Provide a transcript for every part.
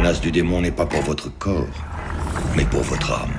menace du démon n'est pas pour votre corps, mais pour votre âme.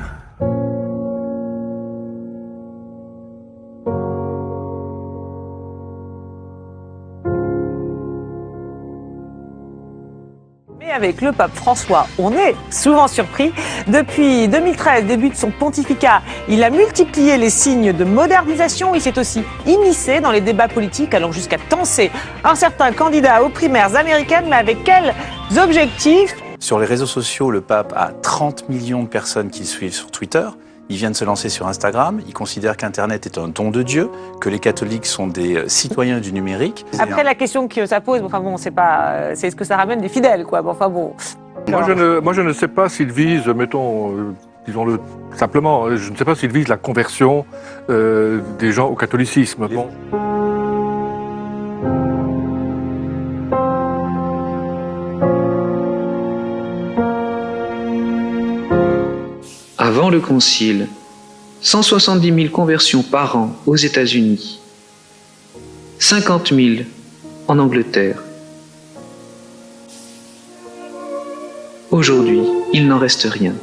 Avec le pape François, on est souvent surpris. Depuis 2013, début de son pontificat, il a multiplié les signes de modernisation. Il s'est aussi immiscé dans les débats politiques, allant jusqu'à tenser un certain candidat aux primaires américaines. Mais avec quels objectifs? Sur les réseaux sociaux, le pape a 30 millions de personnes qui le suivent sur Twitter. Il vient de se lancer sur Instagram. Il considère qu'Internet est un don de Dieu, que les catholiques sont des citoyens du numérique. Après, la question que ça pose, enfin bon, c'est est-ce que ça ramène des fidèles, quoi. Bon, enfin bon. Moi, je ne sais pas s'il vise, mettons, disons-le simplement, je ne sais pas s'il vise la conversion des gens au catholicisme. Bon. Avant le Concile, 170 000 conversions par an aux États-Unis, 50 000 en Angleterre. Aujourd'hui, il n'en reste rien.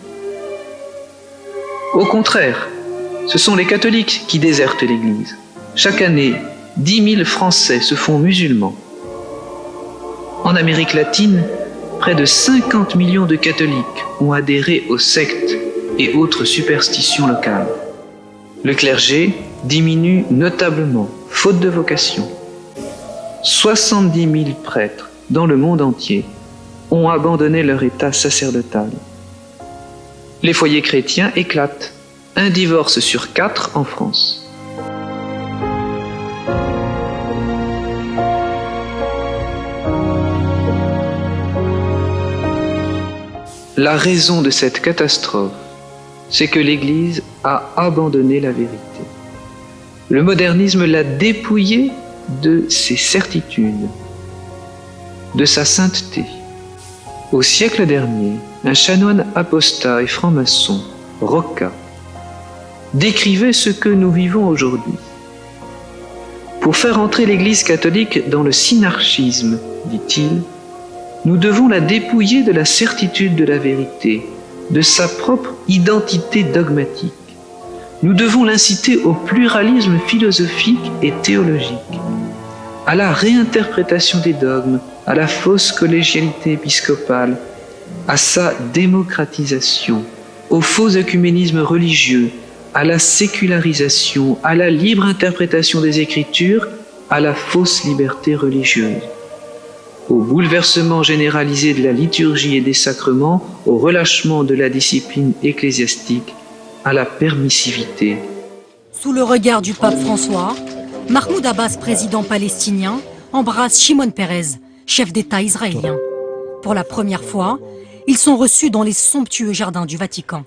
Au contraire, ce sont les catholiques qui désertent l'Église. Chaque année, 10 000 Français se font musulmans. En Amérique latine, près de 50 millions de catholiques ont adhéré aux sectes et autres superstitions locales. Le clergé diminue notablement, faute de vocation. 70 000 prêtres dans le monde entier ont abandonné leur état sacerdotal. Les foyers chrétiens éclatent, un divorce sur 4 en France. La raison de cette catastrophe, c'est que l'Église a abandonné la vérité. Le modernisme l'a dépouillée de ses certitudes, de sa sainteté. Au siècle dernier, un chanoine apostat et franc-maçon, Rocca, décrivait ce que nous vivons aujourd'hui. Pour faire entrer l'Église catholique dans le synarchisme, dit-il, nous devons la dépouiller de la certitude de la vérité, de sa propre identité dogmatique. Nous devons l'inciter au pluralisme philosophique et théologique, à la réinterprétation des dogmes, à la fausse collégialité épiscopale, à sa démocratisation, au faux œcuménisme religieux, à la sécularisation, à la libre interprétation des Écritures, à la fausse liberté religieuse, au bouleversement généralisé de la liturgie et des sacrements, au relâchement de la discipline ecclésiastique, à la permissivité. Sous le regard du pape François, Mahmoud Abbas, président palestinien, embrasse Shimon Peres, chef d'État israélien. Pour la première fois, ils sont reçus dans les somptueux jardins du Vatican.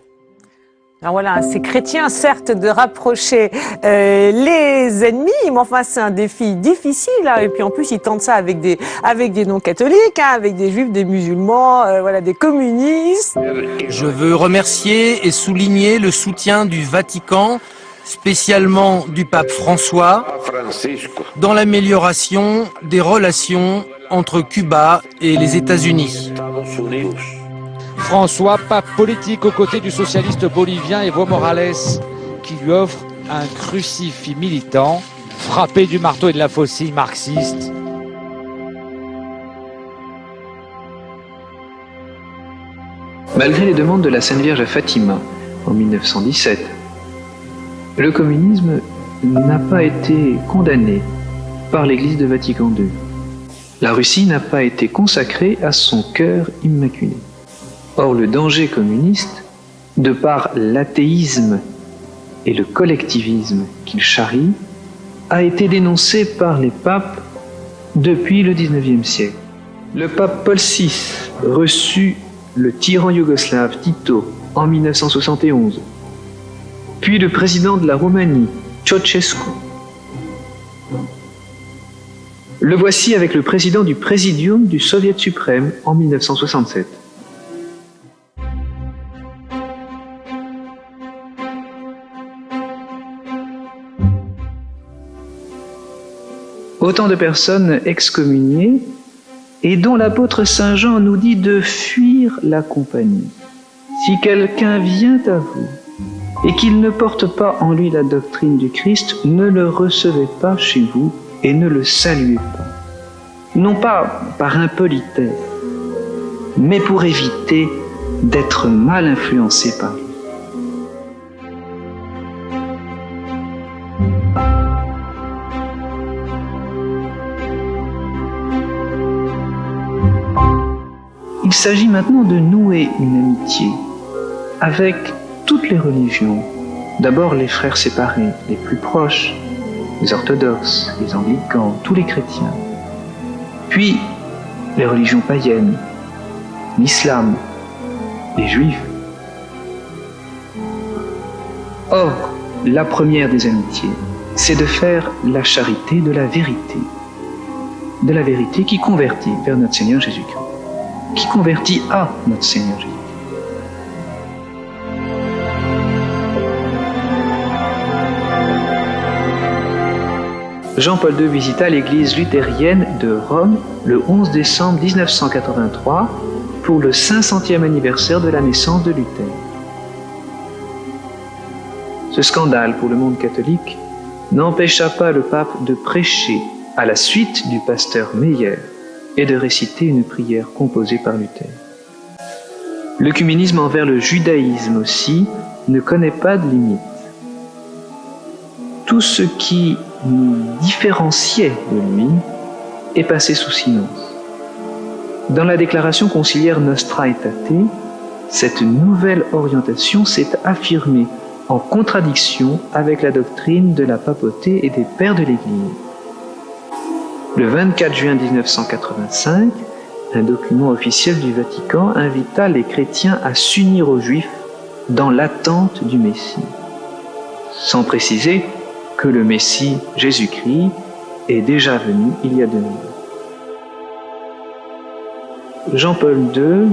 Alors voilà, c'est chrétien, certes, de rapprocher les ennemis, mais enfin, c'est un défi difficile. Hein, et puis en plus, ils tentent ça avec des non-catholiques, hein, avec des juifs, des musulmans, voilà, des communistes. Je veux remercier et souligner le soutien du Vatican, spécialement du pape François, dans l'amélioration des relations entre Cuba et les États-Unis. François, pape politique aux côtés du socialiste bolivien Evo Morales, qui lui offre un crucifix militant, frappé du marteau et de la faucille marxiste. Malgré les demandes de la Sainte Vierge à Fatima en 1917, le communisme n'a pas été condamné par l'Église de Vatican II. La Russie n'a pas été consacrée à son cœur immaculé. Or, le danger communiste, de par l'athéisme et le collectivisme qu'il charrie, a été dénoncé par les papes depuis le XIXe siècle. Le pape Paul VI reçut le tyran yougoslave Tito en 1971, puis le président de la Roumanie, Ceausescu. Le voici avec le président du Présidium du Soviet suprême en 1967. Autant de personnes excommuniées et dont l'apôtre Saint Jean nous dit de fuir fuir la compagnie. Si quelqu'un vient à vous et qu'il ne porte pas en lui la doctrine du Christ, ne le recevez pas chez vous et ne le saluez pas. Non pas par impolitesse, mais pour éviter d'être mal influencé par lui. Il s'agit maintenant de nouer une amitié avec toutes les religions. D'abord les frères séparés, les plus proches, les orthodoxes, les anglicans, tous les chrétiens. Puis les religions païennes, l'islam, les juifs. Or, la première des amitiés, c'est de faire la charité de la vérité qui convertit vers notre Seigneur Jésus-Christ, qui convertit à notre Seigneur Jésus-Christ. Jean-Paul II visita l'église luthérienne de Rome le 11 décembre 1983 pour le 500e anniversaire de la naissance de Luther. Ce scandale pour le monde catholique n'empêcha pas le pape de prêcher à la suite du pasteur Meyer et de réciter une prière composée par Luther. L'œcuménisme envers le judaïsme aussi ne connaît pas de limite. Tout ce qui nous différenciait de lui est passé sous silence. Dans la déclaration conciliaire Nostra Aetate, cette nouvelle orientation s'est affirmée en contradiction avec la doctrine de la papauté et des pères de l'Église. Le 24 juin 1985, un document officiel du Vatican invita les chrétiens à s'unir aux Juifs dans l'attente du Messie, sans préciser que le Messie, Jésus-Christ, est déjà venu il y a 2000 ans. Jean-Paul II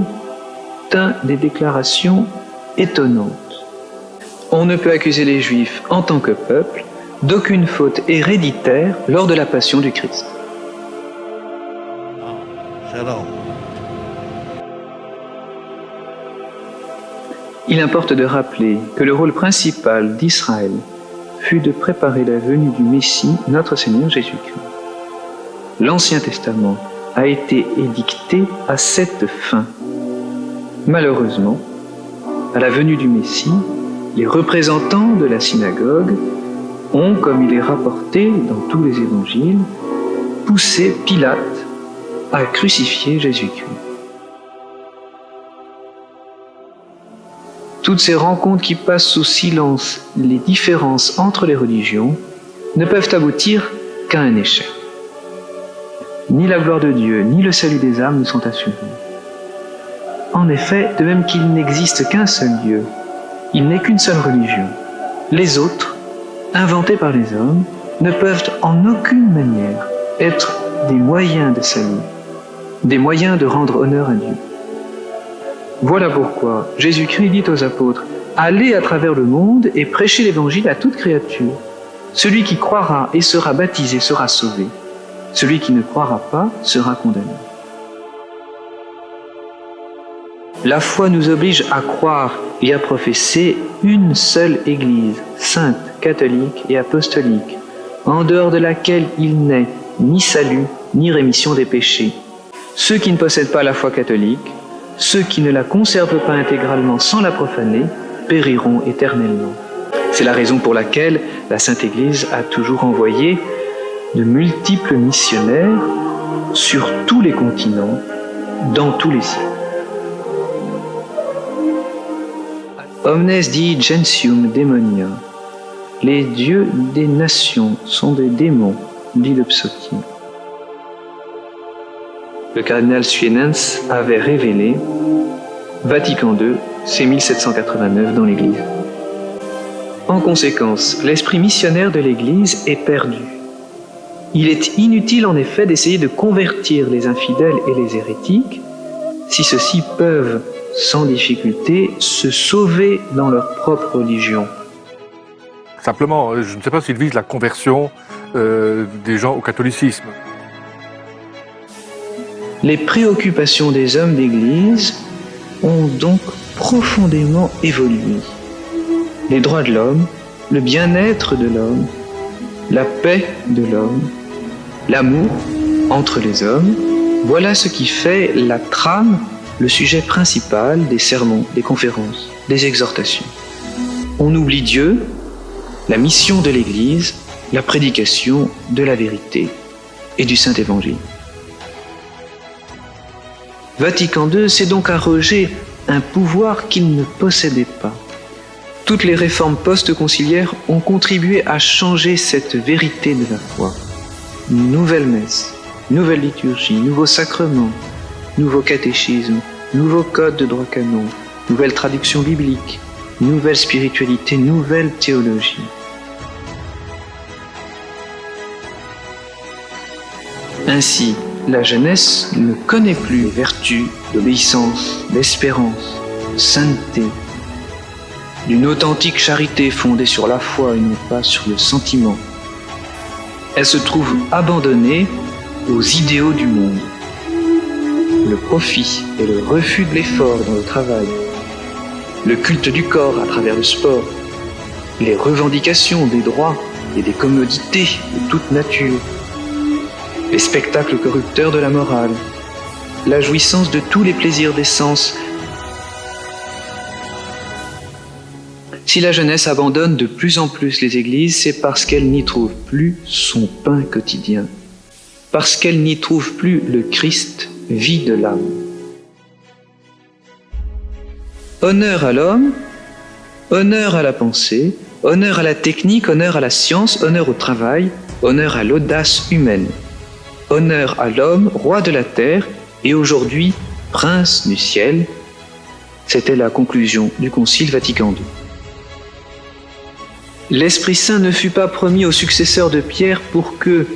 tint des déclarations étonnantes. On ne peut accuser les Juifs en tant que peuple d'aucune faute héréditaire lors de la passion du Christ. Il importe de rappeler que le rôle principal d'Israël fut de préparer la venue du Messie, notre Seigneur Jésus-Christ. L'Ancien Testament a été édicté à cette fin. Malheureusement, à la venue du Messie, les représentants de la synagogue ont, comme il est rapporté dans tous les évangiles, poussé Pilate à crucifier Jésus-Christ. Toutes ces rencontres qui passent sous silence les différences entre les religions ne peuvent aboutir qu'à un échec. Ni la gloire de Dieu, ni le salut des âmes ne sont assurés. En effet, de même qu'il n'existe qu'un seul Dieu, il n'est qu'une seule religion. Les autres, inventés par les hommes, ne peuvent en aucune manière être des moyens de salut, des moyens de rendre honneur à Dieu. Voilà pourquoi Jésus-Christ dit aux apôtres « Allez à travers le monde et prêchez l'évangile à toute créature. Celui qui croira et sera baptisé sera sauvé. Celui qui ne croira pas sera condamné. » La foi nous oblige à croire et à professer une seule Église, sainte, catholique et apostolique, en dehors de laquelle il n'est ni salut ni rémission des péchés. Ceux qui ne possèdent pas la foi catholique, ceux qui ne la conservent pas intégralement sans la profaner, périront éternellement. C'est la raison pour laquelle la Sainte Église a toujours envoyé de multiples missionnaires sur tous les continents, dans tous les siècles. Omnes dii gentium demonia. Les dieux des nations sont des démons, dit le psautier. Le cardinal Suenens avait révélé, Vatican II, c'est 1789 dans l'Église. En conséquence, l'esprit missionnaire de l'Église est perdu. Il est inutile en effet d'essayer de convertir les infidèles et les hérétiques, si ceux-ci peuvent, sans difficulté, se sauver dans leur propre religion. Simplement, je ne sais pas s'il vise la conversion des gens au catholicisme. Les préoccupations des hommes d'Église ont donc profondément évolué. Les droits de l'homme, le bien-être de l'homme, la paix de l'homme, l'amour entre les hommes, voilà ce qui fait la trame, le sujet principal des sermons, des conférences, des exhortations. On oublie Dieu, la mission de l'Église, la prédication de la vérité et du Saint-Évangile. Vatican II s'est donc arrogé un pouvoir qu'il ne possédait pas. Toutes les réformes post-conciliaires ont contribué à changer cette vérité de la foi. Nouvelle messe, nouvelle liturgie, nouveaux sacrements, nouveau catéchisme, nouveau code de droit canon, nouvelle traduction biblique, nouvelle spiritualité, nouvelle théologie. Ainsi, la jeunesse ne connaît plus les vertus d'obéissance, d'espérance, de sainteté, d'une authentique charité fondée sur la foi et non pas sur le sentiment. Elle se trouve abandonnée aux idéaux du monde. Le profit et le refus de l'effort dans le travail, le culte du corps à travers le sport, les revendications des droits et des commodités de toute nature, les spectacles corrupteurs de la morale, la jouissance de tous les plaisirs des sens. Si la jeunesse abandonne de plus en plus les églises, c'est parce qu'elle n'y trouve plus son pain quotidien, parce qu'elle n'y trouve plus le Christ, vie de l'âme. Honneur à l'homme, honneur à la pensée, honneur à la technique, honneur à la science, honneur au travail, honneur à l'audace humaine. Honneur à l'homme, roi de la terre, et aujourd'hui, prince du ciel. C'était la conclusion du Concile Vatican II. L'Esprit Saint ne fut pas promis au successeur de Pierre pour que,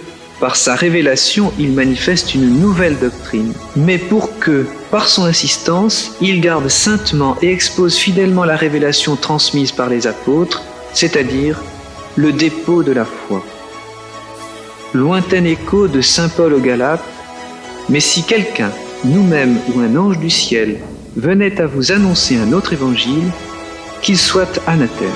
par sa révélation, il manifeste une nouvelle doctrine, mais pour que, par son insistance, il garde saintement et expose fidèlement la révélation transmise par les apôtres, c'est-à-dire le dépôt de la foi. Lointain écho de saint Paul aux Galates, mais si quelqu'un, nous-mêmes ou un ange du ciel, venait à vous annoncer un autre évangile, qu'il soit anathème.